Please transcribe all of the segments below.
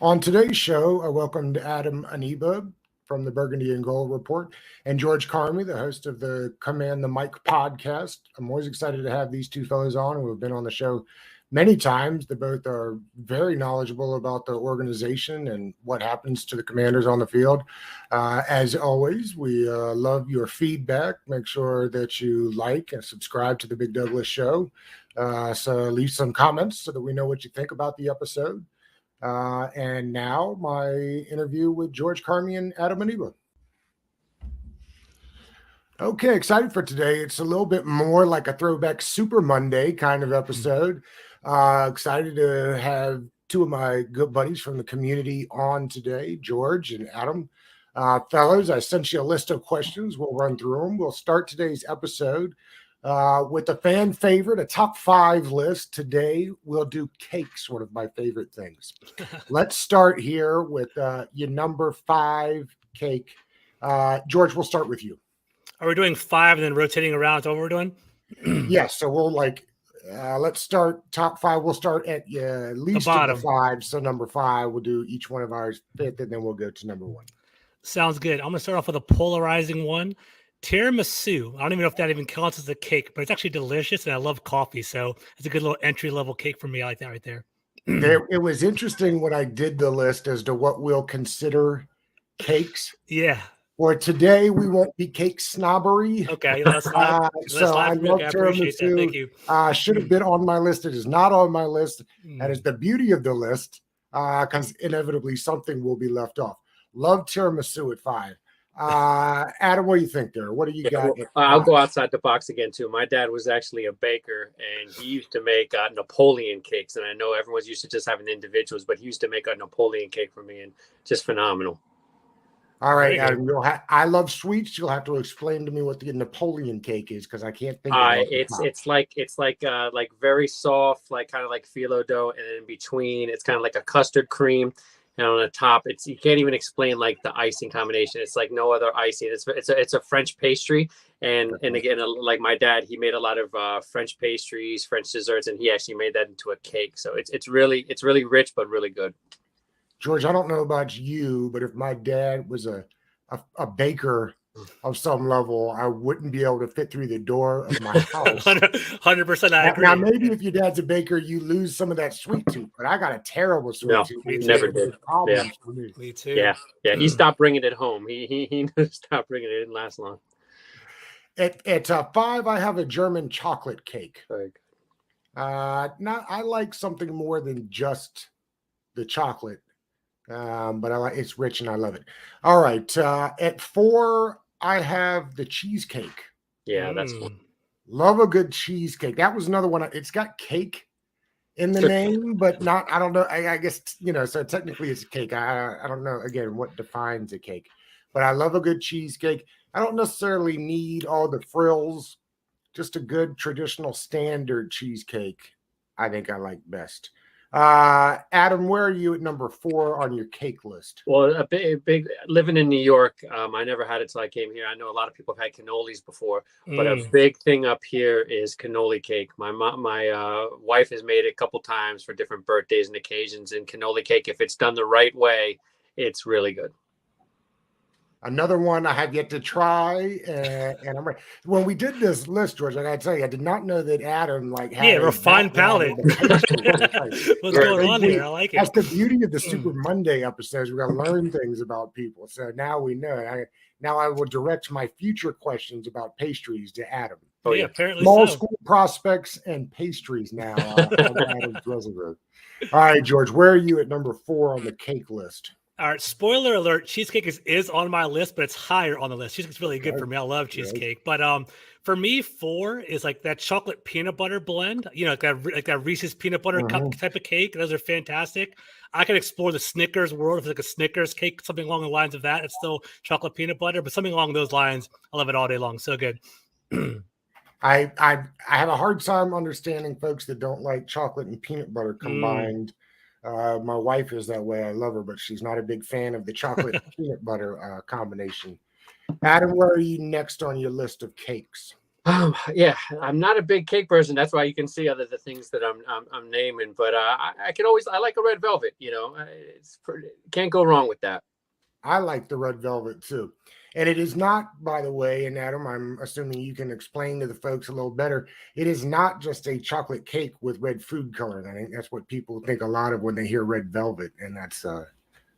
On today's show, I welcomed Adam Aniba from the Burgundy and Gold Report and George Carmy, the host of the Command the Mic podcast. I'm always excited to have these two fellows on who have been on the show many times. They both are very knowledgeable about the organization and what happens to the commanders on the field. As always, we love your feedback. Make sure that you like and subscribe to the Big Douglas Show. So leave some comments so that we know what you think about the episode. And now my interview with George Carmy and Adam Aniba. Okay, excited for today. It's a little bit more like a throwback Super Monday kind of episode. Excited to have two of my good buddies from the community on today, George and Adam. Fellows, I sent you a list of questions. We'll run through them. We'll start today's episode with a fan favorite, a top 5 list. Today, we'll do cakes, one of my favorite things. Let's start here with your number 5 cake. George, we'll start with you. Are we doing 5 and then rotating around? Is that what we're doing? Yes. So we'll let's start top 5. We'll start at least the bottom. The 5. So number 5, we'll do each one of ours 5th, and then we'll go to number 1. Sounds good. I'm going to start off with a polarizing one. Tiramisu. I don't even know if that even counts as a cake, but it's actually delicious, and I love coffee, so it's a good little entry-level cake for me. I like that right there. It was interesting when I did the list as to what we'll consider cakes. Yeah. For today, we won't be cake snobbery. Okay, let's not. So I love tiramisu. Thank you. Should have been on my list. It is not on my list. That is the beauty of the list, because inevitably something will be left off. Love tiramisu at 5. Adam, what do you think there? What do you got? Well, I'll go outside the box again too. My dad was actually a baker, and he used to make Napoleon cakes. And I know everyone's used to just having individuals, but he used to make a Napoleon cake for me, and just phenomenal. All right, Adam. I love sweets. You'll have to explain to me what the Napoleon cake is, because I can't think. It's like very soft, like kind of like phyllo dough, and in between, it's kind of like a custard cream. And on the top, you can't even explain like the icing combination. It's like no other icing. It's a French pastry, and again, like my dad, he made a lot of French pastries, French desserts, and he actually made that into a cake. So it's really rich but really good. George, I don't know about you, but if my dad was a baker of some level, I wouldn't be able to fit through the door of my house. 100%. I agree. Now, maybe if your dad's a baker, you lose some of that sweet tooth, but I got a terrible sweet tooth. Me never did. Yeah. Me too. Yeah. He stopped bringing it home. He stopped bringing it. It didn't last long. At 5, I have a German chocolate cake. I like something more than just the chocolate. But it's rich and I love it. All right. At 4, I have the cheesecake. Yeah, that's one. Love a good cheesecake. That was another one. It's got cake in the name, but not, I don't know. I guess, so technically it's a cake. I don't know, again, what defines a cake, but I love a good cheesecake. I don't necessarily need all the frills, just a good traditional standard cheesecake. I think I like best. Adam, where are you at number 4 on your cake list? Well, a big living in New York. I never had it till I came here. I know a lot of people have had cannolis before, but a big thing up here is cannoli cake. My wife has made it a couple times for different birthdays and occasions. And cannoli cake, if it's done the right way, it's really good. Another one I have yet to try, and I'm when we did this list, George, I gotta tell you, I did not know that Adam had refined palate. What's going on here? I like it. That's the beauty of the Super Monday episodes. We're gonna learn things about people. So now we know. Now I will direct my future questions about pastries to Adam. Oh yeah, apparently small school prospects and pastries now. Adam's reservoir. All right, George, where are you at number 4 on the cake list? All right, spoiler alert, cheesecake is on my list, but it's higher on the list. Cheesecake's really good for me. I love cheesecake. But for me, 4 is like that chocolate peanut butter blend, like that Reese's peanut butter cup type of cake. Those are fantastic. I could explore the Snickers world if it's like a Snickers cake, something along the lines of that. It's still chocolate peanut butter, but something along those lines. I love it all day long. So good. I have a hard time understanding folks that don't like chocolate and peanut butter combined. My wife is that way. I love her, but she's not a big fan of the chocolate and peanut butter combination. Adam, where are you next on your list of cakes? Yeah, I'm not a big cake person. That's why you can see the things that I'm naming. But I like a red velvet. Can't go wrong with that. I like the red velvet too. And it is not, by the way, and Adam, I'm assuming you can explain to the folks a little better. It is not just a chocolate cake with red food coloring. I think that's what people think a lot of when they hear red velvet, and that's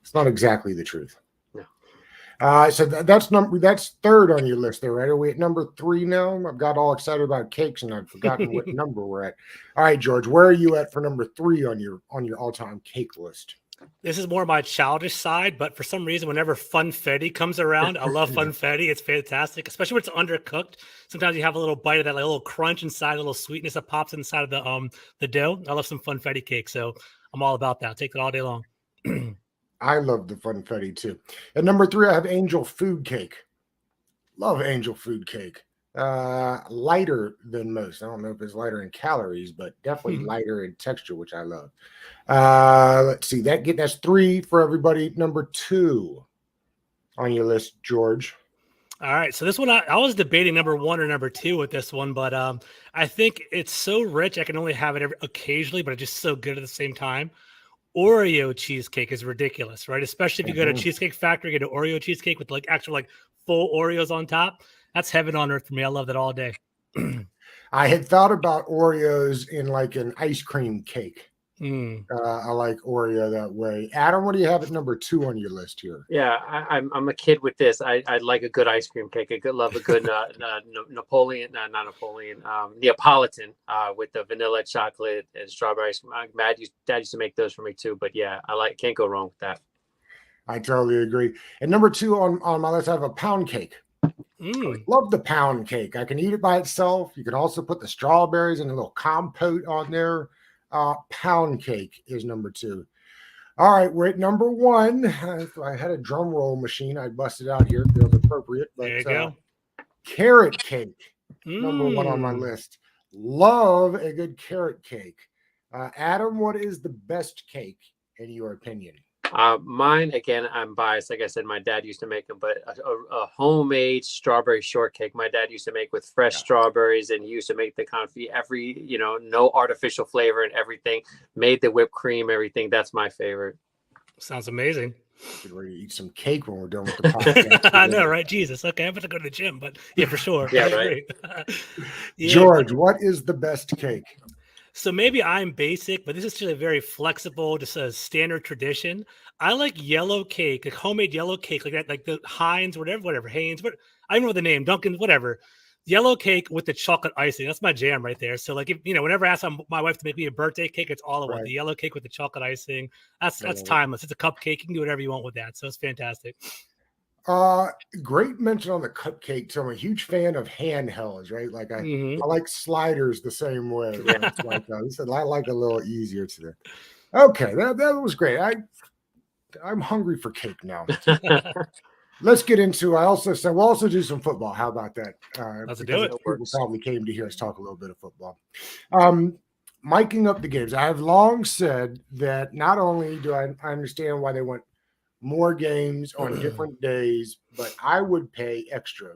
it's not exactly the truth. No. So that's third on your list there, right? Are we at number 3 now? I've got all excited about cakes and I've forgotten what number we're at. All right, George, where are you at for number 3 on your all-time cake list? This is more my childish side, but for some reason, whenever Funfetti comes around, I love Funfetti. It's fantastic, especially when it's undercooked. Sometimes you have a little bite of that, like a little crunch inside, a little sweetness that pops inside of the dough. I love some Funfetti cake, so I'm all about that. I'll take it all day long. I love the Funfetti too. At number 3, I have Angel Food Cake. Love Angel Food Cake. Lighter than most. I don't know if it's lighter in calories, but definitely lighter in texture, which I love. Let's see. That's 3 for everybody. Number 2 on your list, George. All right. So this one, I was debating number 1 or number 2 with this one, but I think it's so rich. I can only have it occasionally, but it's just so good at the same time. Oreo cheesecake is ridiculous, right? Especially if you go to Cheesecake Factory, get an Oreo cheesecake with like actual like full Oreos on top. That's heaven on earth for me. I love that all day. I had thought about Oreos in like an ice cream cake. I like Oreo that way. Adam, what do you have at number 2 on your list here? Yeah, I'm a kid with this. I like a good ice cream cake. Love a good Napoleon, not Napoleon, Neapolitan with the vanilla, chocolate, and strawberry ice cream. Dad used to make those for me too. But yeah, can't go wrong with that. I totally agree. And number 2 on my list, I have a pound cake. Love the pound cake. I can eat it by itself. You can also put the strawberries and a little compote on there. Pound cake is number 2. All right, we're at number 1. If I had a drum roll machine, I'd bust it out here. It feels appropriate. But, there you go. Carrot cake, number 1 on my list. Love a good carrot cake. Adam, what is the best cake in your opinion? Mine, again, I'm biased. Like I said, my dad used to make them, but a homemade strawberry shortcake my dad used to make with fresh strawberries, and he used to make the confit no artificial flavor and everything, made the whipped cream, everything. That's my favorite. Sounds amazing. Get ready to eat some cake when we're done with the podcast. I know, right? Jesus. Okay, I'm about to go to the gym, but yeah, for sure. Yeah, right. George, what is the best cake? So maybe I'm basic, but this is actually very flexible, just a standard tradition. I like yellow cake, like homemade yellow cake, like that, like the Heinz, whatever, Haynes, but I don't know the name, Duncan, whatever. Yellow cake with the chocolate icing. That's my jam right there. So like, if, whenever I ask my wife to make me a birthday cake, it's all I want. The yellow cake with the chocolate icing. That's timeless. It's a cupcake. You can do whatever you want with that. So it's fantastic. Great mention on the cupcake. So I'm a huge fan of handhelds, right? Like I like sliders the same way. It's like I like a little easier to do. Okay, that was great. I'm hungry for cake now. Let's get into. I also said we'll also do some football. How about that? Let's do it. People probably came to hear us talk a little bit of football. Miking up the games. I have long said that not only do I understand why they want more games on different days, but I would pay extra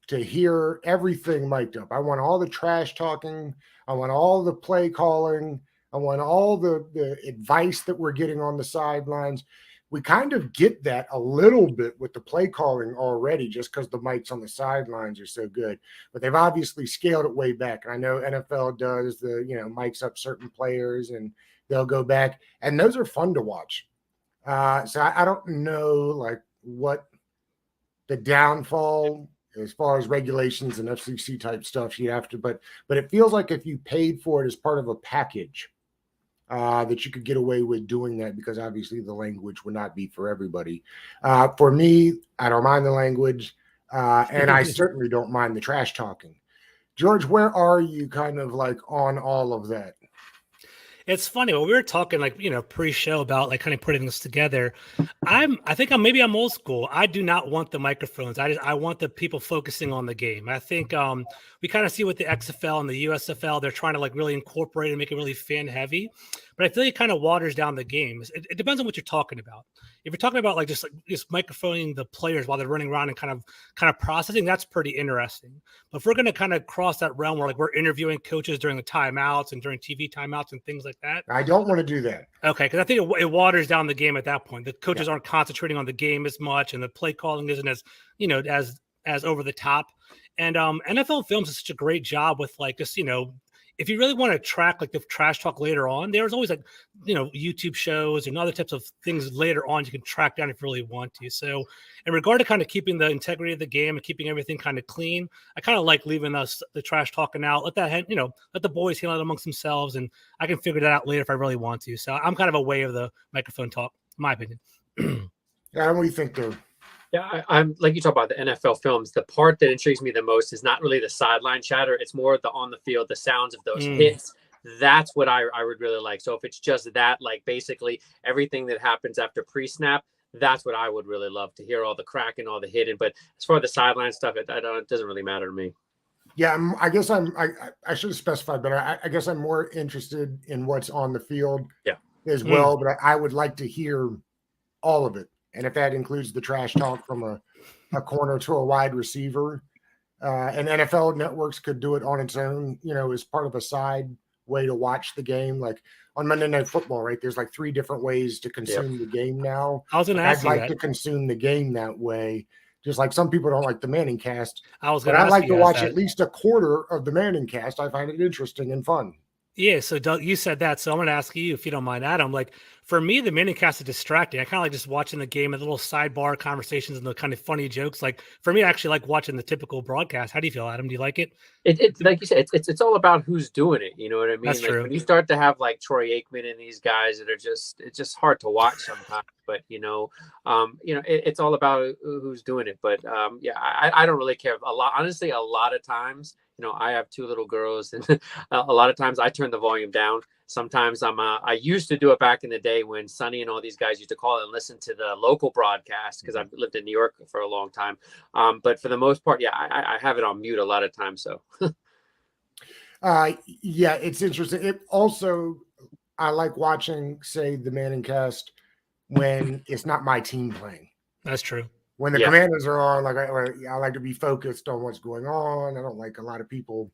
to hear everything mic'd up. I want all the trash talking. I want all the play calling. I want all the advice that we're getting on the sidelines. We kind of get that a little bit with the play calling already, just because the mics on the sidelines are so good. But they've obviously scaled it way back. And I know NFL does the, mics up certain players and they'll go back. And those are fun to watch. So I don't know like what the downfall as far as regulations and FCC type stuff you have to, but it feels like if you paid for it as part of a package, that you could get away with doing that, because obviously the language would not be for everybody. For me, I don't mind the language, and I certainly don't mind the trash talking. George, where are you kind of like on all of that? It's funny when we were talking like, pre-show about like kind of putting this together. I think I'm old school. I do not want the microphones. I want the people focusing on the game. I think we kind of see with the XFL and the USFL, they're trying to like really incorporate and make it really fan heavy. but I feel like it kind of waters down the games. It depends on what you're talking about. If you're talking about like just microphoning the players while they're running around and kind of processing, that's pretty interesting. But if we're going to kind of cross that realm where like we're interviewing coaches during the timeouts and during TV timeouts and things like that, I don't want to do that. Okay, because I think it waters down the game at that point. The coaches aren't concentrating on the game as much, and the play calling isn't as as over the top. And NFL Films does such a great job with like just if you really want to track like the trash talk later on, there's always like YouTube shows and other types of things later on you can track down if you really want to. So in regard to kind of keeping the integrity of the game and keeping everything kind of clean, I kind of like leaving the trash talking out. Let the boys handle it amongst themselves, and I can figure that out later if I really want to. So I'm kind of away of the microphone talk, in my opinion. Yeah, what do you think, though? Yeah, I'm like you talk about the NFL Films. The part that intrigues me the most is not really the sideline chatter. It's more the on the field, the sounds of those hits. That's what I would really like. So if it's just that, like basically everything that happens after pre-snap, that's what I would really love to hear, all the cracking, all the hitting. But as far as the sideline stuff, it doesn't really matter to me. Yeah, I guess I should have specified, but I guess I'm more interested in what's on the field as well. But I would like to hear all of it. And if that includes the trash talk from a corner to a wide receiver, and NFL networks could do it on its own, as part of a side way to watch the game. Like on Monday Night Football, right? There's like 3 different ways to consume the game now. I was going to ask you I'd like to consume the game that way. Just like some people don't like the Manning cast. But I'd like to watch at least a quarter of the Manning cast. I find it interesting and fun. Yeah, so Doug, you said that, so I'm going to ask you, if you don't mind, Adam. Like for me, the mini cast is distracting. I kind of like just watching the game and the little sidebar conversations and the kind of funny jokes. Like for me, I actually like watching the typical broadcast. How do you feel, Adam? Do you like it? It's like you said, it's all about who's doing it. You know what I mean? That's like true. When you start to have like Troy Aikman and these guys that are it's just hard to watch sometimes. But it's all about who's doing it. But I don't really care a lot. Honestly, a lot of times. I have 2 little girls, and a lot of times I turn the volume down. Sometimes I used to do it back in the day when Sonny and all these guys used to call and listen to the local broadcast because I've lived in New York for a long time. But for the most part, I have it on mute a lot of times. So, it's interesting. It also, I like watching, say, the Manning cast when it's not my team playing. That's true. When the Commanders are on, like I like to be focused on what's going on. I don't like a lot of people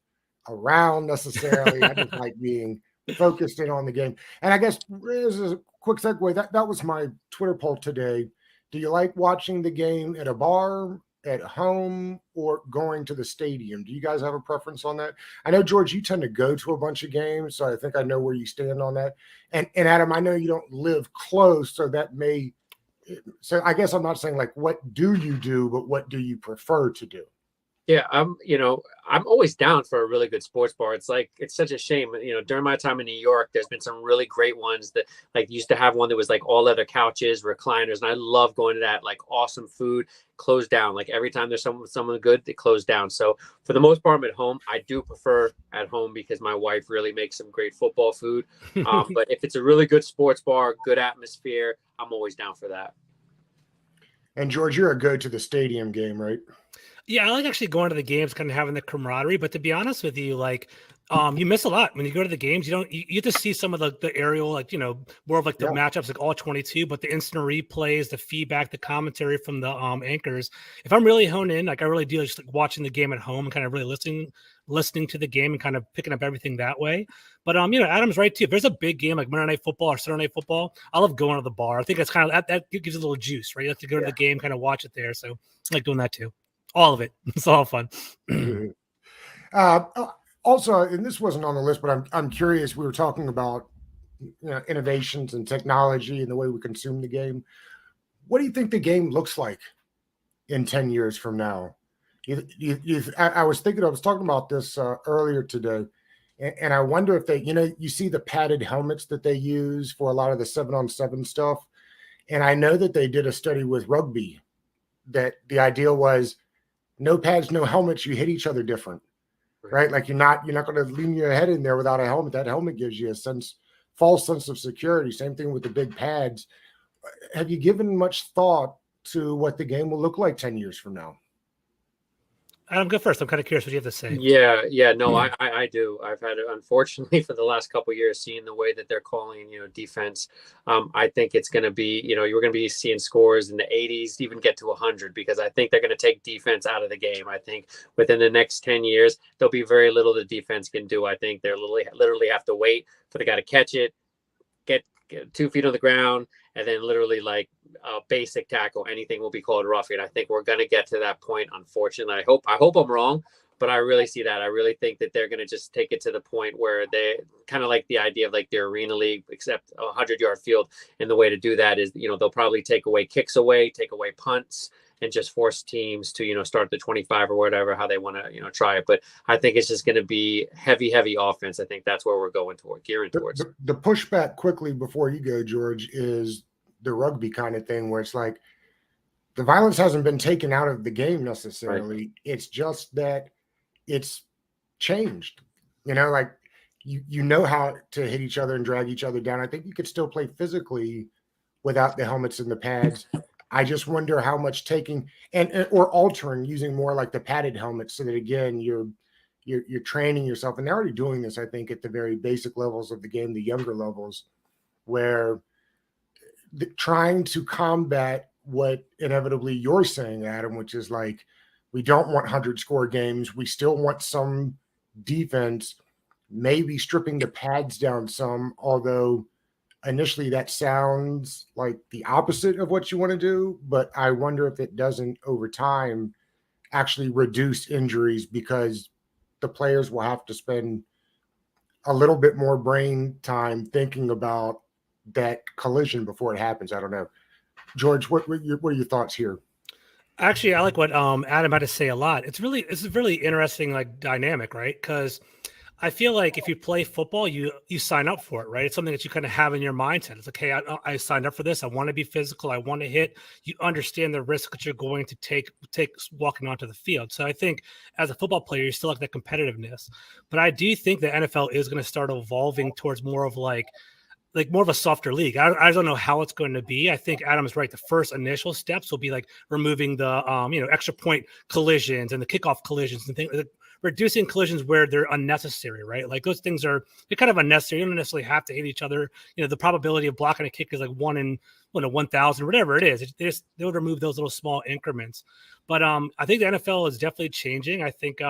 around necessarily. I just like being focused in on the game. And I guess as a quick segue, that was my Twitter poll today. Do you like watching the game at a bar, at home, or going to the stadium? Do you guys have a preference on that? I know, George, you tend to go to a bunch of games, so I think I know where you stand on that. And Adam, I know you don't live close, so that may. So I guess I'm not saying like what do you do, but what do you prefer to do? Yeah, I'm always down for a really good sports bar. It's such a shame. During my time in New York, there's been some really great ones that like used to have one that was like all leather couches, recliners, and I love going to that. Like awesome food, closed down. Like every time there's someone good, they close down. So for the most part, I'm at home. I do prefer at home because my wife really makes some great football food. But if it's a really good sports bar, good atmosphere, I'm always down for that. And George, you're a go to the stadium game, right? Yeah, I like actually going to the games, kind of having the camaraderie. But to be honest with you, like, you miss a lot when you go to the games. You get to see some of the aerial, like, more of like the matchups, like all 22, but the instant replays, the feedback, the commentary from the anchors. If I'm really honed in, like I really do just like watching the game at home and kind of really listening to the game and kind of picking up everything that way. But Adam's right too. If there's a big game like Monday Night Football or Sunday Night Football, I love going to the bar. I think that's kind of that gives a little juice, right? You have to go to the game, kind of watch it there. So I like doing that too. All of it. It's all fun. Also, and this wasn't on the list, but I'm curious. We were talking about innovations and technology and the way we consume the game. What do you think the game looks like in 10 years from now? I was talking about this earlier today, and I wonder if they, you see the padded helmets that they use for a lot of the 7-on-7 stuff. And I know that they did a study with rugby that the idea was no pads, no helmets. You hit each other different, right? Like you're not going to lean your head in there without a helmet. That helmet gives you a false sense of security. Same thing with the big pads. Have you given much thought to what the game will look like 10 years from now? Adam, go first. I'm kind of curious what you have to say. Yeah, no, I do. I've had, unfortunately, for the last couple of years, seeing the way that they're calling, defense. I think it's going to be, you're going to be seeing scores in the 80s, even get to 100, because I think they're going to take defense out of the game. I think within the next 10 years, there'll be very little the defense can do. I think they're literally have to wait for the guy to catch it, get 2 feet on the ground, and then literally like a basic tackle, anything will be called roughing. I think we're going to get to that point. Unfortunately, I hope I'm wrong, but I really see that. I really think that they're going to just take it to the point where they kind of like the idea of like their arena league, except a 100-yard field. And the way to do that is, they'll probably take away kicks away, take away punts, and just force teams to, start the 25 or whatever, how they want to, try it. But I think it's just going to be heavy offense. I think that's where we're going gearing towards. The pushback quickly before you go, George, is the rugby kind of thing where it's like the violence hasn't been taken out of the game necessarily. Right. It's just that it's changed, like you know how to hit each other and drag each other down. I think you could still play physically without the helmets and the pads. I just wonder how much taking or altering, using more like the padded helmets, so that again you're training yourself, and they're already doing this, I think, at the very basic levels of the game, the younger levels, where trying to combat what inevitably you're saying, Adam, which is like, we don't want 100-score games. We still want some defense, maybe stripping the pads down some, although initially that sounds like the opposite of what you want to do. But I wonder if it doesn't, over time, actually reduce injuries, because the players will have to spend a little bit more brain time thinking about that collision before it happens. I don't know. George, what are your thoughts here? Actually, I like what Adam had to say a lot. It's a really interesting like dynamic, right? Because I feel like if you play football, you sign up for it, right? It's something that you kind of have in your mindset. It's like, hey, I signed up for this. I want to be physical. I want to hit. You understand the risk that you're going to take walking onto the field. So I think as a football player, you still like that competitiveness. But I do think the NFL is going to start evolving towards more of like more of a softer league. I don't know how it's going to be. I think Adam's right. The first initial steps will be like removing the extra point collisions and the kickoff collisions and things, reducing collisions where they're unnecessary, right? Like those things they're kind of unnecessary. You don't necessarily have to hit each other. The probability of blocking a kick is like 1 in 1,000, whatever it is. They would remove those little small increments. But I think the NFL is definitely changing. I think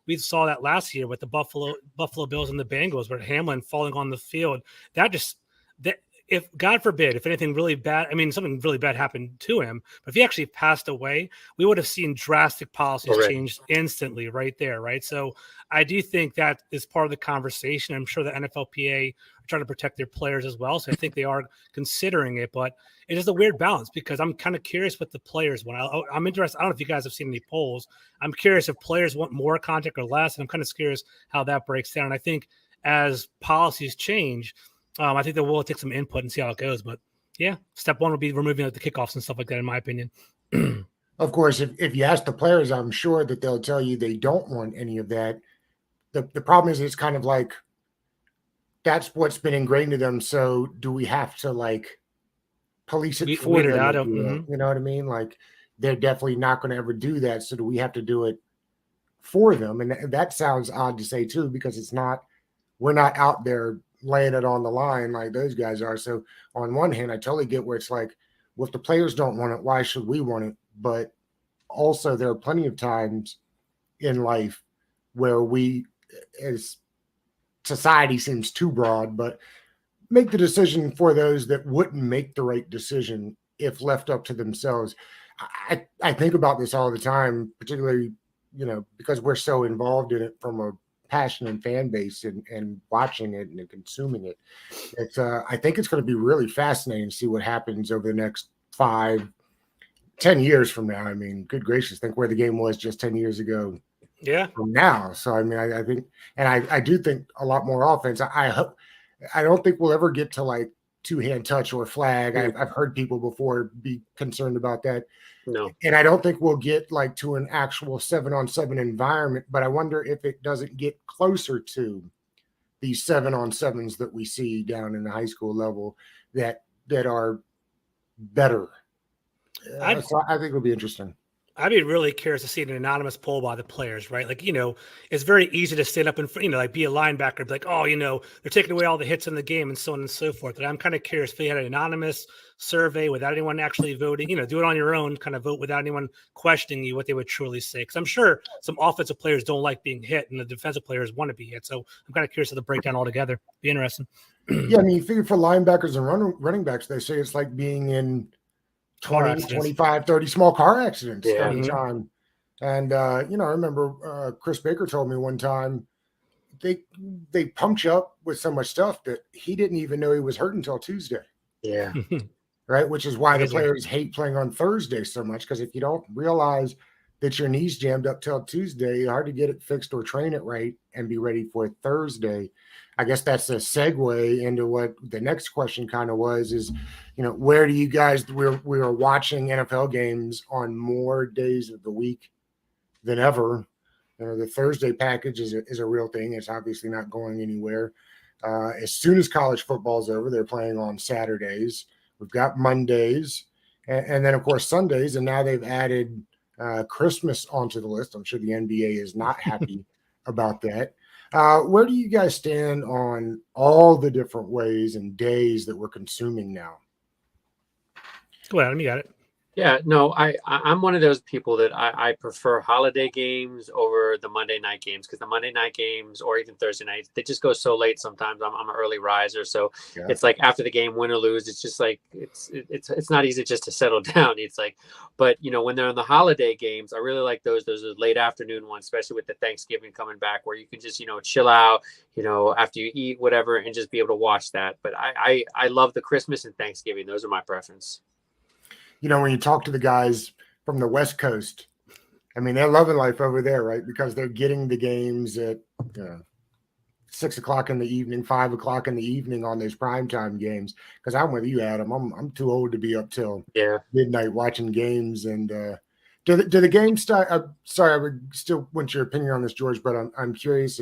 we saw that last year with the Buffalo Bills and the Bengals, where Hamlin falling on the field. If God forbid, if anything really bad, something really bad happened to him, but if he actually passed away, we would have seen drastic policies changed instantly right there, right? So I do think that is part of the conversation. I'm sure the NFLPA are trying to protect their players as well. So I think they are considering it, but it is a weird balance, because I'm kind of curious what the players want. I'm interested. I don't know if you guys have seen any polls. I'm curious if players want more contact or less, and I'm kind of curious how that breaks down. And I think as policies change, I think that we'll take some input and see how it goes. But yeah, step one will be removing the kickoffs and stuff like that, in my opinion. Of course, if you ask the players, I'm sure that they'll tell you they don't want any of that. The problem is, it's kind of like that's what's been ingrained to them. So do we have to like police it for them? You know what I mean? Like, they're definitely not going to ever do that. So do we have to do it for them? And that sounds odd to say too, because we're not out there laying it on the line like those guys are. So on one hand, I totally get where it's like, well, if the players don't want it, why should we want it? But also, there are plenty of times in life where we, as society seems too broad, but make the decision for those that wouldn't make the right decision if left up to themselves. I think about this all the time, particularly, because we're so involved in it from a passion and fan base, and watching it and consuming it. I think it's going to be really fascinating to see what happens over the next 5-10 years from now. Good gracious, think where the game was just 10 years ago. Yeah. From now. So I think, and I do think a lot more offense. I don't think we'll ever get to like two-hand touch or flag. I've heard people before be concerned about that. No. And I don't think we'll get like to an actual 7-on-7 environment, but I wonder if it doesn't get closer to these 7-on-7s that we see down in the high school level that are better. So I think it'll be interesting. I'd be really curious to see an anonymous poll by the players, right? Like, it's very easy to stand up and, like be a linebacker, be like, oh, they're taking away all the hits in the game and so on and so forth. But I'm kind of curious if they had an anonymous survey without anyone actually voting, do it on your own, kind of vote without anyone questioning you what they would truly say. Because I'm sure some offensive players don't like being hit and the defensive players want to be hit. So I'm kind of curious of the breakdown altogether. Be interesting. Yeah, I mean, you figure for linebackers and running backs, they say it's like being in 20, 25, 30 small car accidents every time. And, I remember Chris Baker told me one time they pumped you up with so much stuff that he didn't even know he was hurt until Tuesday. Yeah. Right. Which is why the players hate playing on Thursday so much, because if you don't realize that your knee's jammed up till Tuesday, it's hard to get it fixed or train it right and be ready for Thursday. I guess that's a segue into what the next question kind of was, is, where do you guys, we were watching NFL games on more days of the week than ever. The Thursday package is a real thing. It's obviously not going anywhere. As soon as college football is over, they're playing on Saturdays. We've got Mondays and then, of course, Sundays. And now they've added Christmas onto the list. I'm sure the NBA is not happy about that. Where do you guys stand on all the different ways and days that we're consuming now? Go ahead, you got it. Yeah, no, I'm one of those people that I prefer holiday games over the Monday night games, because the Monday night games or even Thursday nights, they just go so late sometimes. I'm an early riser, so it's like after the game, win or lose, it's just like it's not easy just to settle down. It's like, but when they're on the holiday games, I really like those are late afternoon ones, especially with the Thanksgiving coming back, where you can just chill out, after you eat whatever, and just be able to watch that. But I love the Christmas and Thanksgiving; those are my preference. When you talk to the guys from the West Coast, I mean, they're loving life over there, right? Because they're getting the games at 6 o'clock in the evening, 5 o'clock in the evening on those primetime games. Because I'm with you, Adam. I'm too old to be up till midnight watching games. And do the games start? Sorry, I would still want your opinion on this, George. But I'm curious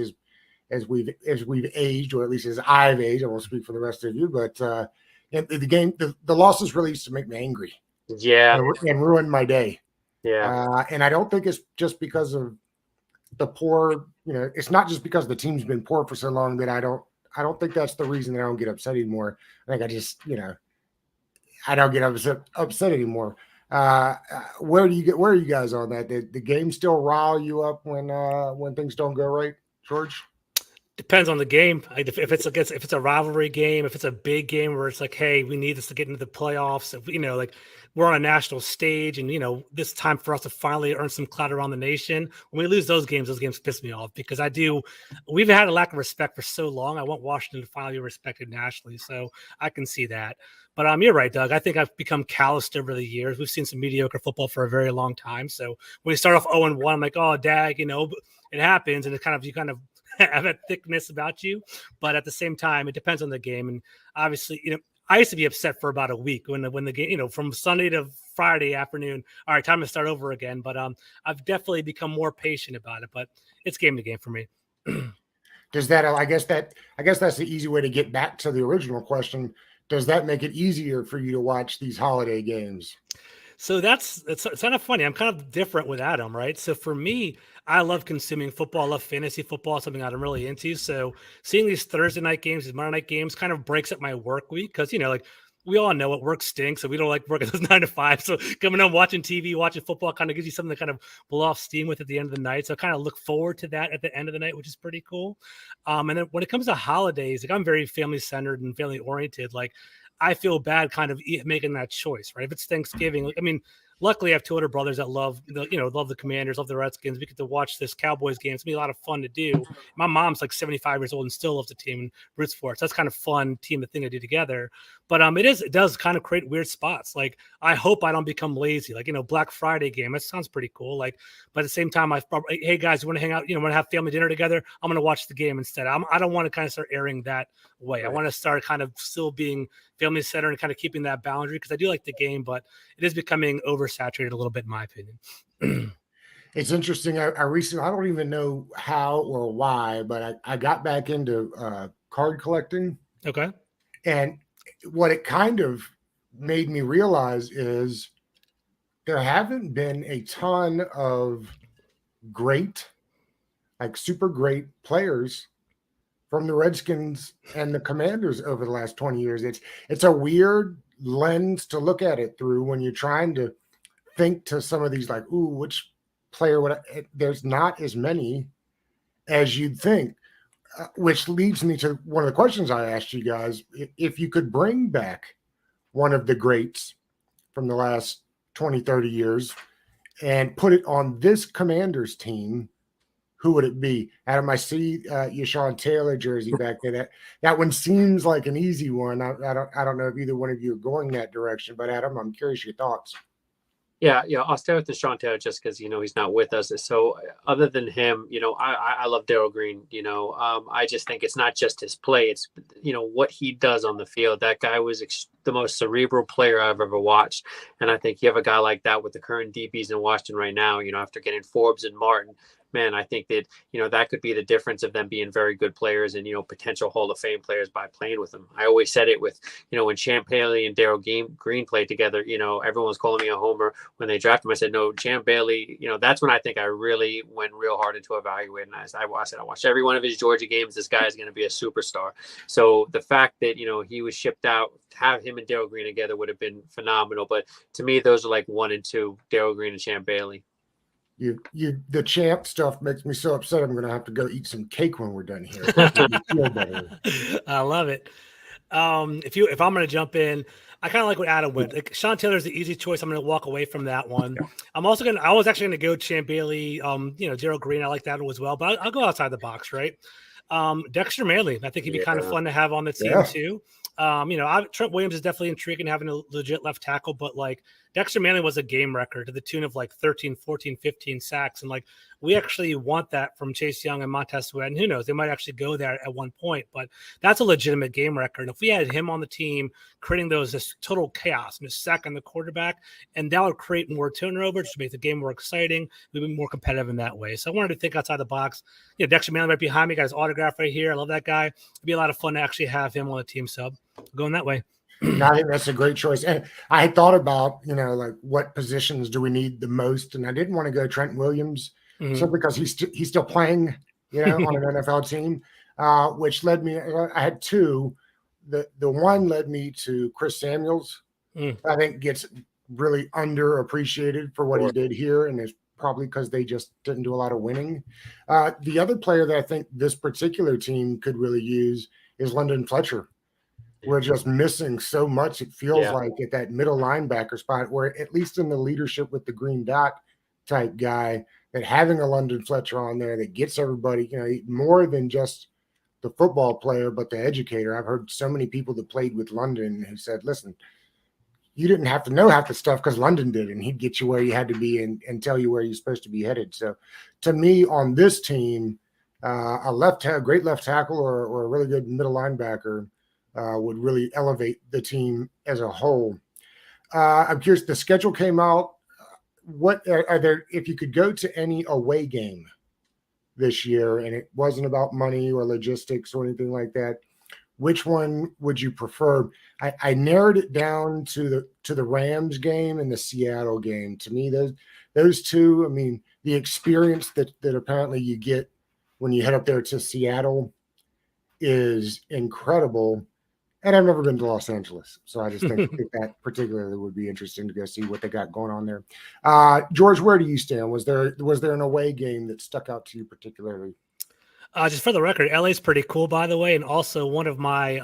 as we've aged, or at least as I've aged. I won't speak for the rest of you, but the game, the losses really used to make me angry. Yeah. And ruin my day. Yeah. And I don't think it's just because of the poor, it's not just because the team's been poor for so long that I don't think that's the reason that I don't get upset anymore. I think I just, I don't get upset anymore. Where are you guys on that? The game still rile you up when things don't go right, George? Depends on the game. If it's a rivalry game, if it's a big game where it's like, hey, we need this to get into the playoffs. If, like we're on a national stage, and this time for us to finally earn some clout around the nation. When we lose those games piss me off, because we've had a lack of respect for so long. I want Washington to finally be respected nationally, so I can see that. But you're right, Doug. I think I've become calloused over the years. We've seen some mediocre football for a very long time. So when we start off 0-1, I'm like, oh, dag, it happens, and you kind of have that thickness about you. But at the same time, it depends on the game. And obviously, I used to be upset for about a week when the game, from Sunday to Friday afternoon. All right, time to start over again. But I've definitely become more patient about it. But it's game to game for me. Does that? I guess that's the easy way to get back to the original question. Does that make it easier for you to watch these holiday games? So it's kind of funny. I'm kind of different with Adam, right? So for me, I love consuming football. I love fantasy football, something that I'm really into. So seeing these Thursday night games, these Monday night games kind of breaks up my work week, because, like we all know what work stinks. So we don't like working those 9 to 5. So coming home, watching TV, watching football kind of gives you something to kind of blow off steam with at the end of the night. So I kind of look forward to that at the end of the night, which is pretty cool. And then when it comes to holidays, like I'm very family centered and family oriented. Like I feel bad kind of making that choice, right? If it's Thanksgiving, I mean, luckily I have 2 older brothers that love the Commanders, love the Redskins. We get to watch this Cowboys game. It's gonna be a lot of fun to do. My mom's like 75 years old and still loves the team and roots for it. So that's kind of fun thing to do together. But it does kind of create weird spots. Like I hope I don't become lazy. Like, Black Friday game. That sounds pretty cool. Like, but at the same time, hey guys, you want to hang out, want to have family dinner together? I'm gonna watch the game instead. I don't want to kind of start airing that way. Right. I want to start kind of still being family center and kind of keeping that boundary, because I do like the game, but it is becoming oversaturated a little bit in my opinion. It's interesting. I recently, I don't even know how or why, but I got back into card collecting. Okay. And what it kind of made me realize is there haven't been a ton of great, like super great players from the Redskins and the Commanders over the last 20 years. It's a weird lens to look at it through when you're trying to think to some of these, like, ooh, which player would there's not as many as you'd think, which leads me to one of the questions I asked you guys. If you could bring back one of the greats from the last 20, 30 years and put it on this Commanders team, who would it be? Adam, I see your Sean Taylor jersey back there. That one seems like an easy one. I don't know if either one of you are going that direction, but Adam, I'm curious your thoughts. Yeah, I'll start with the Sean Taylor just because he's not with us. So other than him, I love Darryl Green. I just think it's not just his play; it's what he does on the field. That guy was the most cerebral player I've ever watched, and I think you have a guy like that with the current DBs in Washington right now. After getting Forbes and Martin. Man, I think that, that could be the difference of them being very good players and, potential Hall of Fame players by playing with them. I always said it with, when Champ Bailey and Darryl Green played together, everyone was calling me a homer when they drafted him. I said, no, Champ Bailey, that's when I think I really went real hard into evaluating. I said, I watched every one of his Georgia games. This guy is going to be a superstar. So the fact that, he was shipped out, have him and Darryl Green together would have been phenomenal. But to me, those are like 1 and 2, Darryl Green and Champ Bailey. The Champ stuff makes me so upset. I'm going to have to go eat some cake when we're done here. I love it. If I'm going to jump in, I kind of like what Adam went. Like, Sean Taylor's the easy choice. I'm going to walk away from that one. I was actually going to go Champ Bailey, Darryl Green. I like that one as well, but I'll go outside the box, right? Dexter Manley, I think he'd be kind of fun to have on the team too. Trent Williams is definitely intriguing having a legit left tackle, but like Dexter Manley was a game record to the tune of like 13, 14, 15 sacks. And like, we actually want that from Chase Young and Montez Sweat. And who knows, they might actually go there at one point, but that's a legitimate game record. And if we had him on the team, creating this total chaos and a sack on the quarterback, and that would create more turnovers to make the game more exciting. We'd be more competitive in that way. So I wanted to think outside the box. Dexter Manley right behind me, got his autograph right here. I love that guy. It'd be a lot of fun to actually have him on the team sub. Going that way. I think that's a great choice. And I had thought about, like what positions do we need the most? And I didn't want to go Trent Williams simply because he's still playing, on an NFL team, which led me, I had two. The one led me to Chris Samuels. I think gets really underappreciated for what he did here. And it's probably because they just didn't do a lot of winning. The other player that I think this particular team could really use is London Fletcher. We're just missing so much. It feels like at that middle linebacker spot, where at least in the leadership with the green dot type guy, that having a London Fletcher on there that gets everybody, more than just the football player, but the educator. I've heard so many people that played with London who said, listen, you didn't have to know half the stuff because London did, and he'd get you where you had to be and tell you where you're supposed to be headed. So to me, on this team, a great left tackle or a really good middle linebacker would really elevate the team as a whole. I'm curious, the schedule came out. What are there, if you could go to any away game this year and it wasn't about money or logistics or anything like that, which one would you prefer? I narrowed it down to the Rams game and the Seattle game. To me, those two, I mean, the experience that apparently you get when you head up there to Seattle is incredible. And I've never been to Los Angeles, so I just think that particularly would be interesting to go see what they got going on there. George, where do you stand? Was there an away game that stuck out to you particularly? Just for the record, LA is pretty cool, by the way. And also one of my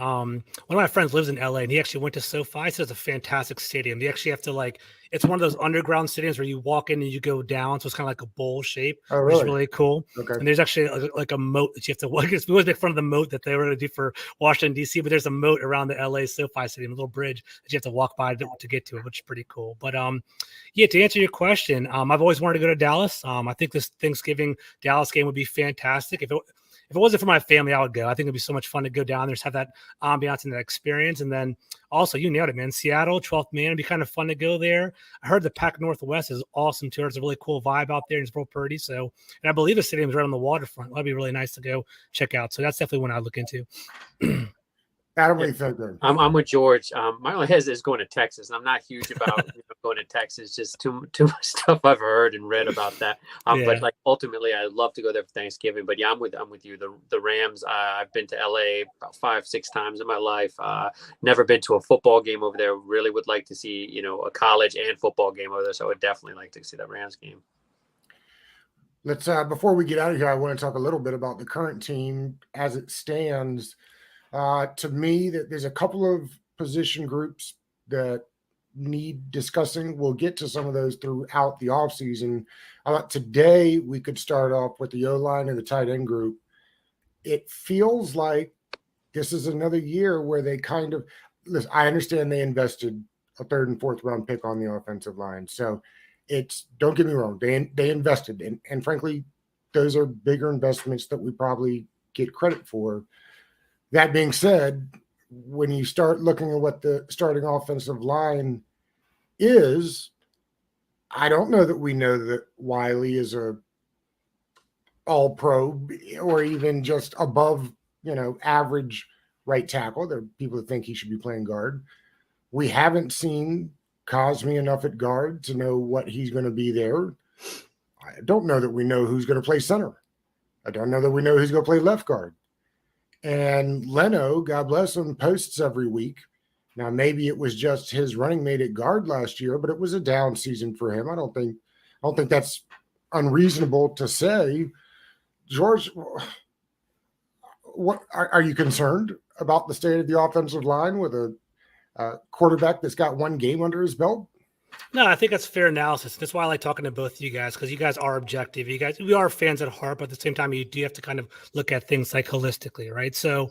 friends lives in LA and he actually went to SoFi. So it's a fantastic stadium. You actually have to it's one of those underground stadiums where you walk in and you go down. So it's kind of like a bowl shape, which is really cool. Okay. And there's actually like a moat that you have to walk. We always make fun of the moat that they were going to do for Washington, D.C., but there's a moat around the LA SoFi Stadium, a little bridge that you have to walk by to get to it, which is pretty cool. But to answer your question, I've always wanted to go to Dallas. I think this Thanksgiving Dallas game would be fantastic. If it wasn't for my family, I would go. I think it'd be so much fun to go down there, just have that ambiance and that experience. And then also, you nailed it, man. Seattle, 12th man, it'd be kind of fun to go there. I heard the Pac Northwest is awesome too. There's a really cool vibe out there. It's real pretty. So, and I believe the stadium's right on the waterfront. That'd be really nice to go check out. So that's definitely one I'd look into. Adam, what do you think? I'm with George. My only hesitation is going to Texas. I'm not huge about going to Texas. Just too much stuff I've heard and read about that. But like ultimately, I'd love to go there for Thanksgiving. But yeah, I'm with you. The Rams. I've been to LA about 5-6 times in my life. Never been to a football game over there. Really would like to see a college and football game over there. So I would definitely like to see that Rams game. Let's before we get out of here, I want to talk a little bit about the current team as it stands. To me, that there's a couple of position groups that need discussing. We'll get to some of those throughout the offseason. I thought today we could start off with the O-line and the tight end group. It feels like this is another year where they kind of listen. I understand they invested a 3rd and 4th round pick on the offensive line, so it's, don't get me wrong, they invested, and frankly, those are bigger investments that we probably get credit for. That being said, when you start looking at what the starting offensive line is, I don't know that we know that Wiley is a all-pro or even just above, average right tackle. There are people that think he should be playing guard. We haven't seen Cosme enough at guard to know what he's going to be there. I don't know that we know who's going to play center. I don't know that we know who's going to play left guard. And Leno, God bless him, posts every week. Now, maybe it was just his running mate at guard last year, but it was a down season for him. I don't think that's unreasonable to say. George, what are you concerned about the state of the offensive line with a quarterback that's got one game under his belt? No, I think that's fair analysis. That's why I like talking to both of you guys, because you guys are objective. We are fans at heart, but at the same time, you do have to kind of look at things like holistically, right? So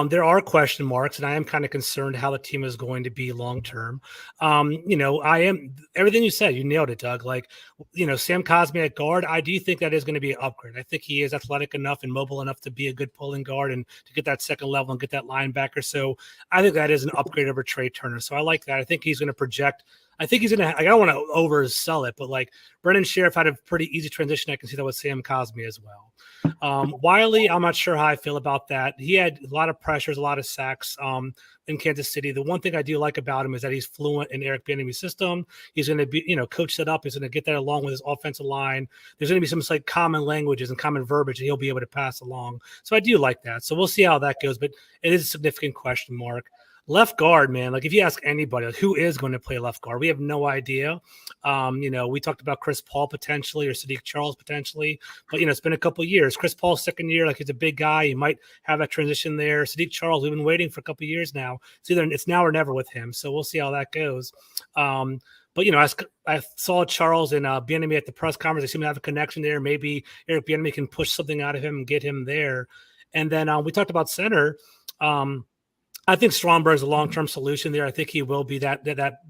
there are question marks, and I am kind of concerned how the team is going to be long term. I am everything you said. You nailed it, Doug. Like, Sam Cosme at guard, I do think that is going to be an upgrade. I think he is athletic enough and mobile enough to be a good pulling guard and to get that second level and get that linebacker. So I think that is an upgrade over Trey Turner. So I like that. I think he's going to project. I think he's going to – I don't want to oversell it, but like Brennan Sheriff had a pretty easy transition. I can see that with Sam Cosme as well. Wiley, I'm not sure how I feel about that. He had a lot of pressures, a lot of sacks in Kansas City. The one thing I do like about him is that he's fluent in Eric Bieniemy's system. He's going to be, coach set up. He's going to get that along with his offensive line. There's going to be some like common languages and common verbiage that he'll be able to pass along. So I do like that. So we'll see how that goes, but it is a significant question mark. Left guard, man, like if you ask anybody, like, who is going to play left guard, we have no idea. We talked about Chris Paul potentially or Sadiq Charles potentially, but, it's been a couple of years. Chris Paul's second year, like he's a big guy. You might have that transition there. Sadiq Charles, we've been waiting for a couple of years now. It's now or never with him. So we'll see how that goes. But, I saw Charles and Bieniemy at the press conference. They seem to have a connection there. Maybe Eric Bieniemy can push something out of him and get him there. And then we talked about center. I think Stromberg's a long-term solution there. I think he will be that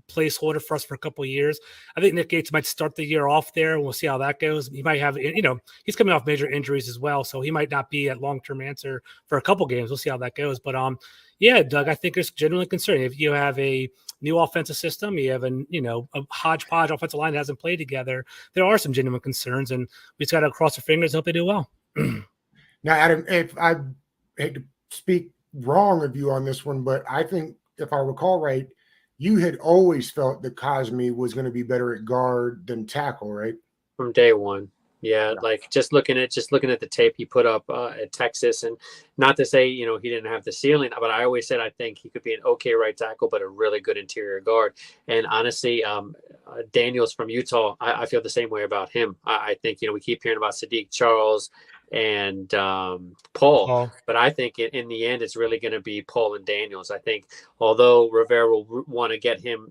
placeholder for us for a couple of years. I think Nick Gates might start the year off there. We'll see how that goes. He might have, he's coming off major injuries as well, so he might not be a long-term answer for a couple games. We'll see how that goes. But yeah, Doug, I think it's genuinely concerning. If you have a new offensive system, you have a hodgepodge offensive line that hasn't played together, there are some genuine concerns, and we just got to cross our fingers and hope they do well. Now, Adam, if I hate to speak wrong of you on this one, but I think if I recall right, you had always felt that Cosme was going to be better at guard than tackle, right? From day one. Yeah, like just looking at the tape he put up at Texas, and not to say, he didn't have the ceiling, but I always said I think he could be an okay right tackle, but a really good interior guard. And honestly, Daniels from Utah, I feel the same way about him. I think, we keep hearing about Sadiq Charles and Paul, but I think in the end, it's really going to be Paul and Daniels. I think although Rivera will want to get him,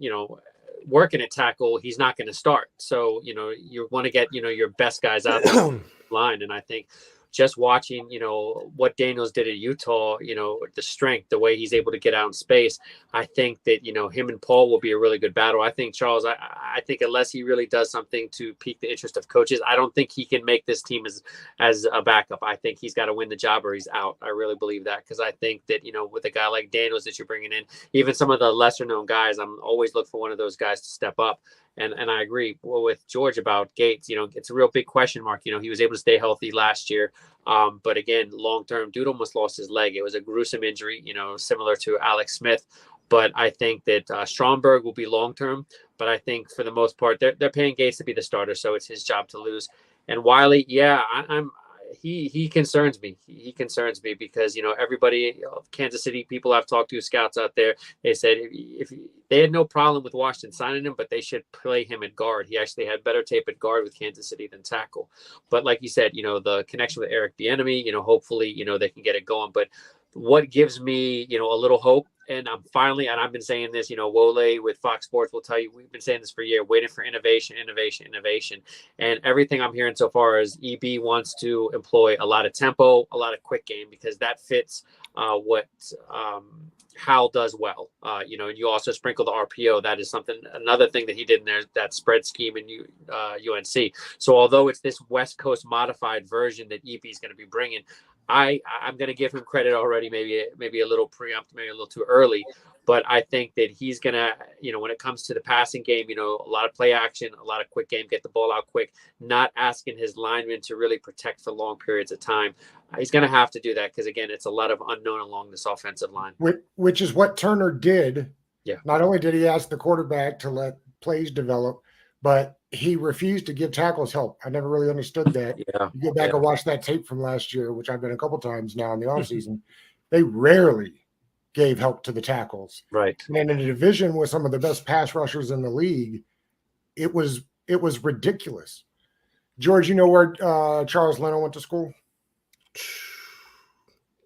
working at tackle, he's not going to start. So, you want to get, your best guys out the line. And I think just watching, what Daniels did at Utah, the strength, the way he's able to get out in space, I think that, him and Paul will be a really good battle. I think Charles, I think unless he really does something to pique the interest of coaches, I don't think he can make this team as a backup. I think he's got to win the job or he's out. I really believe that, because I think that, with a guy like Daniels that you're bringing in, even some of the lesser known guys, I'm always looking for one of those guys to step up. And I agree with George about Gates. It's a real big question mark. He was able to stay healthy last year. But again, long term, dude almost lost his leg. It was a gruesome injury, similar to Alex Smith. But I think that Stromberg will be long-term, but I think for the most part, they're paying Gates to be the starter. So it's his job to lose. And Wiley, yeah, he concerns me. He concerns me because, everybody, Kansas City people I've talked to, scouts out there, they said if they had no problem with Washington signing him, but they should play him at guard. He actually had better tape at guard with Kansas City than tackle. But like you said, the connection with Eric Bieniemy, hopefully, they can get it going. But what gives me, a little hope, and I've been saying this, Wole with Fox Sports will tell you, we've been saying this for a year, waiting for innovation. And everything I'm hearing so far is EB wants to employ a lot of tempo, a lot of quick game, because that fits what Hal does well. And you also sprinkle the RPO. That is another thing that he did in there, that spread scheme in UNC. So although it's this West Coast modified version that EB is going to be bringing, I'm going to give him credit already, maybe a little preempt, maybe a little too early. But I think that he's going to, when it comes to the passing game, a lot of play action, a lot of quick game, get the ball out quick, not asking his linemen to really protect for long periods of time. He's going to have to do that because, again, it's a lot of unknown along this offensive line. Which is what Turner did. Yeah. Not only did he ask the quarterback to let plays develop, but he refused to give tackles help. I never really understood that. Yeah. You go back and watch that tape from last year, which I've been a couple times now in the offseason. They rarely gave help to the tackles. Right. And in a division with some of the best pass rushers in the league, it was ridiculous. George, you know where Charles Leno went to school?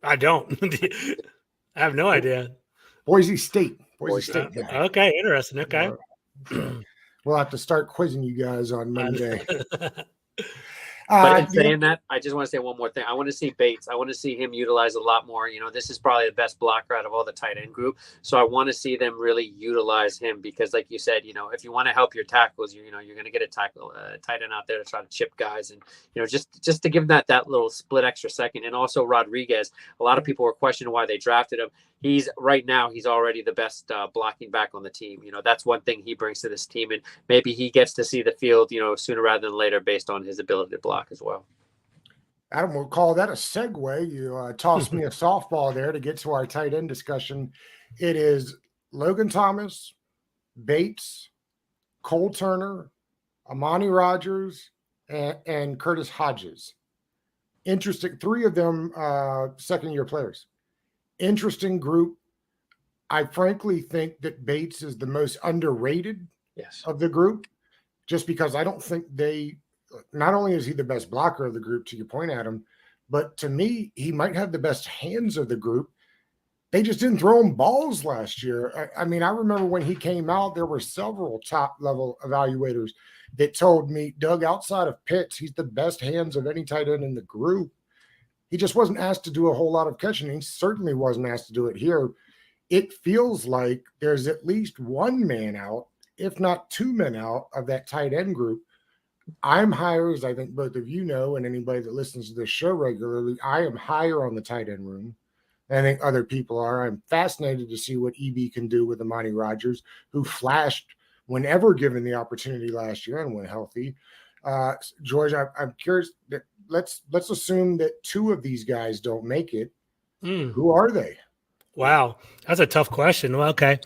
I don't. I have no idea. Boise State. Boise State. Okay, interesting. Okay. We'll have to start quizzing you guys on Monday. But in saying that, I just want to say one more thing. I want to see Bates. I want to see him utilized a lot more. This is probably the best blocker out of all the tight end group. So I want to see them really utilize him because, like you said, if you want to help your tackles, you're going to get a tight end out there to try to chip guys, and just to give them that little split extra second. And also Rodriguez. A lot of people were questioning why they drafted him. He's already the best blocking back on the team. That's one thing he brings to this team, and maybe he gets to see the field, sooner rather than later based on his ability to block as well. Adam will call that a segue. You tossed me a softball there to get to our tight end discussion. It is Logan Thomas, Bates, Cole Turner, Amani Rogers, and Curtis Hodges. Interesting. 3 of them second-year players. Interesting group. I frankly think that Bates is the most underrated of the group, just because I don't think not only is he the best blocker of the group, to your point, Adam, but to me, he might have the best hands of the group. They just didn't throw him balls last year. I mean, I remember when he came out, there were several top-level evaluators that told me, Doug, outside of Pitts, he's the best hands of any tight end in the group. He just wasn't asked to do a whole lot of catching. He certainly wasn't asked to do it here. It feels like there's at least one man out, if not 2 men out, of that tight end group. I'm higher, as I think both of you know, and anybody that listens to this show regularly, I am higher on the tight end room than I think other people are. I'm fascinated to see what EB can do with Amani Rogers, who flashed whenever given the opportunity last year and when healthy. George, I'm curious. Let's assume that 2 of these guys don't make it. Who are they? Wow, that's a tough question. Well, okay.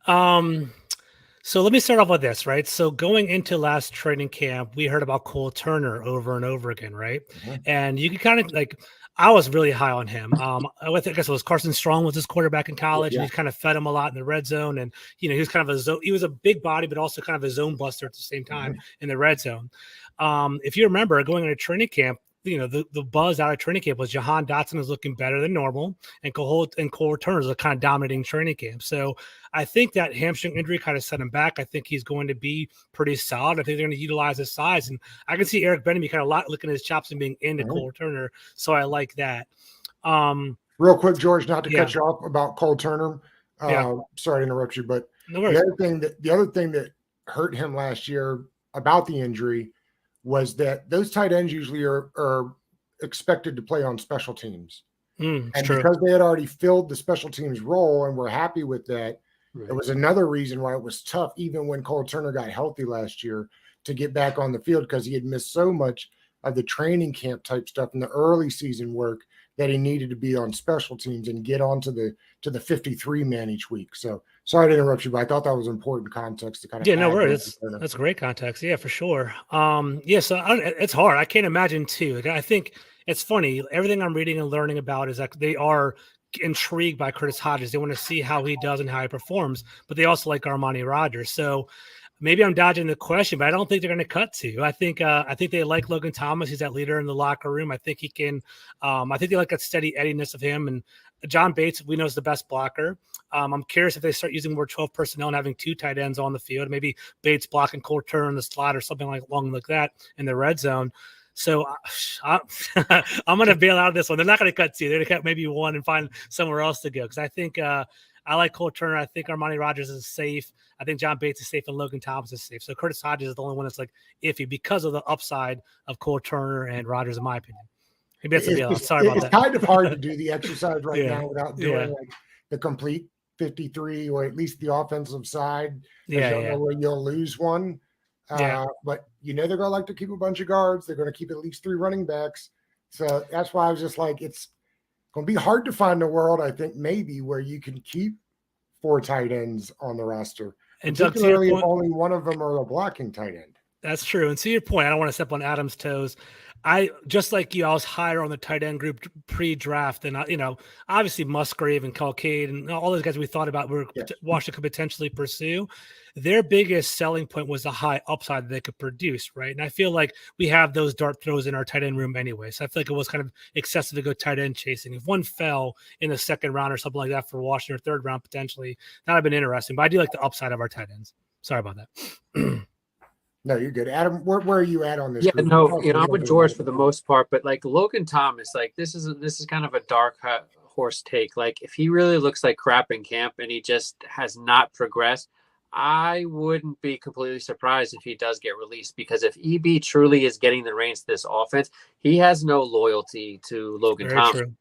So let me start off with this, right? So going into last training camp, we heard about Cole Turner over and over again, right? Mm-hmm. And you can kind of I was really high on him. I guess it was Carson Strong was his quarterback in college, and he kind of fed him a lot in the red zone. And he was kind of he was a big body, but also kind of a zone buster at the same time in the red zone. If you remember going into training camp, the buzz out of training camp was Jahan Dotson is looking better than normal, and Cole Turner is kind of dominating training camp. So I think that hamstring injury kind of set him back. I think he's going to be pretty solid. I think they're going to utilize his size, and I can see Eric Bieniemy kind of licking his chops and being into Cole Turner. So I like that. Real quick, George, not to cut you off about Cole Turner. Sorry to interrupt you, but no worries. the other thing that hurt him last year about the injury was that those tight ends usually are expected to play on special teams. And true. Because they had already filled the special teams role and were happy with that, it was another reason why it was tough, even when Cole Turner got healthy last year, to get back on the field, because he had missed so much of the training camp type stuff in the early season work that he needed to be on special teams and get onto the 53 man each week. So Sorry to interrupt you, but I thought that was important context to kind of Yeah, no add. worries. That's great context. Yeah, for sure. Yeah, so it's hard. I can't imagine too. Like, I think it's funny. Everything I'm reading and learning about is that they are intrigued by Curtis Hodges. They want to see how he does and how he performs, but they also like Armani Rogers. So maybe I'm dodging the question, but I don't think they're going to cut to. I think they like Logan Thomas. He's that leader in the locker room. I think he can. I think they like that steady Eddiness of him. And John Bates, we know, is the best blocker. I'm curious if they start using more 12 personnel and having 2 tight ends on the field, maybe Bates blocking Cole Turner in the slot or something along like that in the red zone. So I'm going to bail out of this one. They're not going to cut 2. They're going to cut maybe 1 and find somewhere else to go. Because I think I like Cole Turner. I think Armani Rogers is safe. I think John Bates is safe and Logan Thomas is safe. So Curtis Hodges is the only one that's like iffy because of the upside of Cole Turner and Rogers, in my opinion. Maybe that's a bailout. Sorry about that. It's kind of hard to do the exercise now without doing like the complete 53 or at least the offensive side. Yeah, you don't know where you'll lose one. But you know they're going to like to keep a bunch of guards. They're going to keep at least 3 running backs. So that's why I was just like, it's going to be hard to find a world, I think, maybe where you can keep 4 tight ends on the roster. And particularly if only one of them are a blocking tight end. That's true. And to your point, I don't want to step on Adam's toes. I just like you, I was higher on the tight end group pre-draft than obviously Musgrave and Kincaid and all those guys we thought about Washington could potentially pursue. Their biggest selling point was the high upside that they could produce, right? And I feel like we have those dart throws in our tight end room anyway. So I feel like it was kind of excessive to go tight end chasing. If one fell in the 2nd round or something like that for Washington or 3rd round potentially, that would have been interesting. But I do like the upside of our tight ends. Sorry about that. No, you're good. Adam, where are you at on this? Yeah, group? No, I'm with George for the most part, but like Logan Thomas, like this is kind of a dark horse take. Like if he really looks like crap in camp and he just has not progressed, I wouldn't be completely surprised if he does get released, because if EB truly is getting the reins to this offense, he has no loyalty to Logan Thomas. True.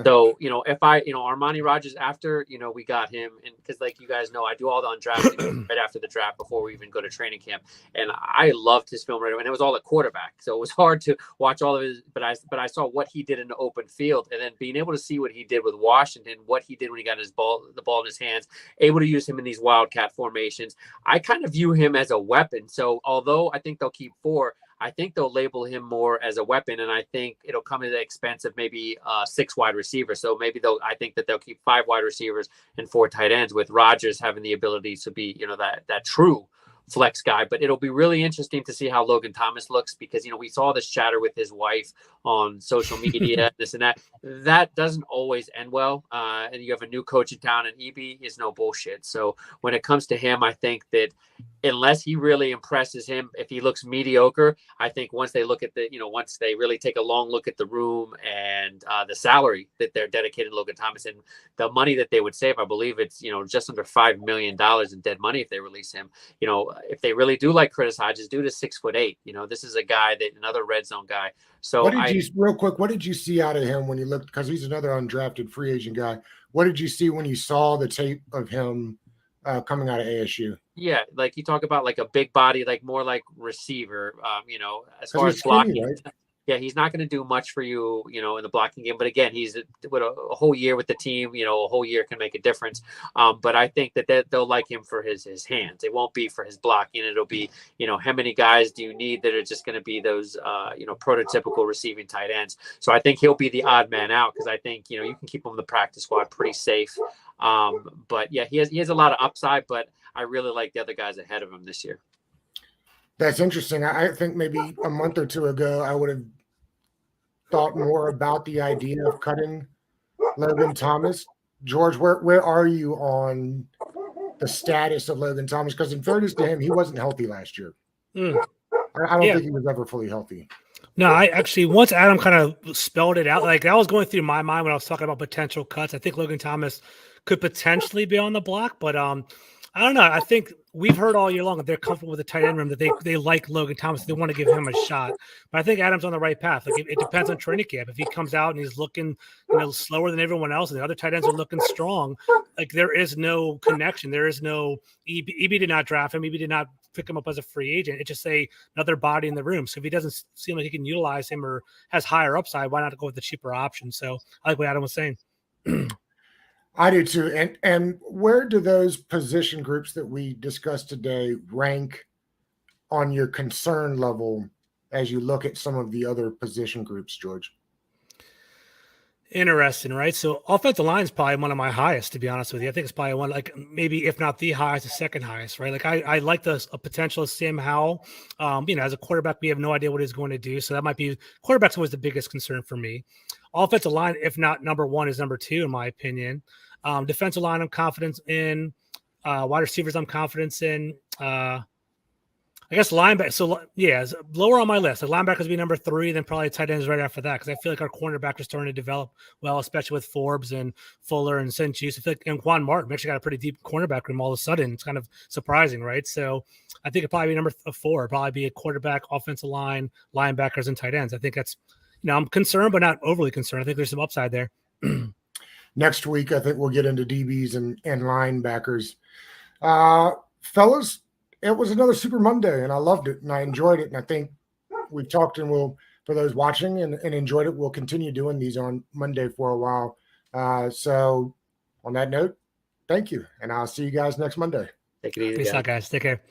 So, if Armani Rogers, after, we got him, and because like you guys know, I do all the undrafted right after the draft before we even go to training camp. And I loved his film right away. And it was all at quarterback. So it was hard to watch all of his, but I saw what he did in the open field, and then being able to see what he did with Washington, what he did when he got the ball in his hands, able to use him in these wildcat formations. I kind of view him as a weapon. So although I think they'll keep 4, I think they'll label him more as a weapon, and I think it'll come at the expense of maybe 6 wide receivers. So maybe I think that they'll keep 5 wide receivers and 4 tight ends, with Rodgers having the ability to be, that true flex guy. But it'll be really interesting to see how Logan Thomas looks, because we saw this chatter with his wife on social media, this and that doesn't always end well. And you have a new coach in town, and EB is no bullshit. So when it comes to him, I think that unless he really impresses him, if he looks mediocre, I think once they look at once they really take a long look at the room and the salary that they're dedicated to Logan Thomas and the money that they would save, I believe it's, just under $5 million in dead money if they release him. If they really do like Curtis Hodges, dude is 6'8". This is a guy another red zone guy. So real quick, what did you see out of him when you looked, because he's another undrafted free agent guy. What did you see when you saw the tape of him coming out of ASU? Yeah, like you talk about like a big body, like more like receiver, as far as blocking. Right? Yeah, he's not going to do much for you, in the blocking game. But again, he's with a whole year with the team. A whole year can make a difference. But I think that they'll like him for his hands. It won't be for his blocking. It'll be, how many guys do you need that are just going to be those, prototypical receiving tight ends. So I think he'll be the odd man out, because I think, you can keep him in the practice squad pretty safe. But yeah, he has a lot of upside, but I really like the other guys ahead of him this year. That's interesting. I think maybe a month or 2 ago, I would have thought more about the idea of cutting Logan Thomas. George, where are you on the status of Logan Thomas? Because in fairness to him, he wasn't healthy last year. I don't think he was ever fully healthy. No, I actually, once Adam kind of spelled it out, like that was going through my mind when I was talking about potential cuts. I think Logan Thomas could potentially be on the block, but I don't know. I think we've heard all year long that they're comfortable with the tight end room, that they like Logan Thomas. They want to give him a shot. But I think Adam's on the right path. Like it depends on training camp. If he comes out and he's looking slower than everyone else, and the other tight ends are looking strong, like there is no connection. There is no EB did not draft him. EB did not pick him up as a free agent. It's just another body in the room. So if he doesn't seem like he can utilize him or has higher upside, why not go with the cheaper option? So I like what Adam was saying. I do too. And where do those position groups that we discussed today rank on your concern level as you look at some of the other position groups, George? Interesting, right? So offensive line is probably one of my highest, to be honest with you. I think it's probably one, like maybe if not the highest, the second highest, right? Like I like the potential of Sam Howell. As a quarterback, we have no idea what he's going to do, so that might be quarterback's always the biggest concern for me. Offensive line, if not number one, is number two in my opinion. Defensive line, I'm confident in. Wide receivers, I'm confident in. I guess linebacker. So yeah, it's lower on my list. The linebackers would be number three, then probably tight ends right after that. Because I feel like our cornerbacks are starting to develop well, especially with Forbes and Fuller and St-Juste. I feel like, and Juan Martin, we actually got a pretty deep cornerback room all of a sudden. It's kind of surprising, right? So I think it'd probably be number four. It'd probably be a quarterback, offensive line, linebackers, and tight ends. I think that's, I'm concerned, but not overly concerned. I think there's some upside there. Next week, I think we'll get into DBs and linebackers. Fellas, it was another Super Monday, and I loved it, and I enjoyed it. And I think we've talked, and we'll, for those watching and enjoyed it, we'll continue doing these on Monday for a while. So on that note, thank you, and I'll see you guys next Monday. Take it easy. Peace out, guys. Take care.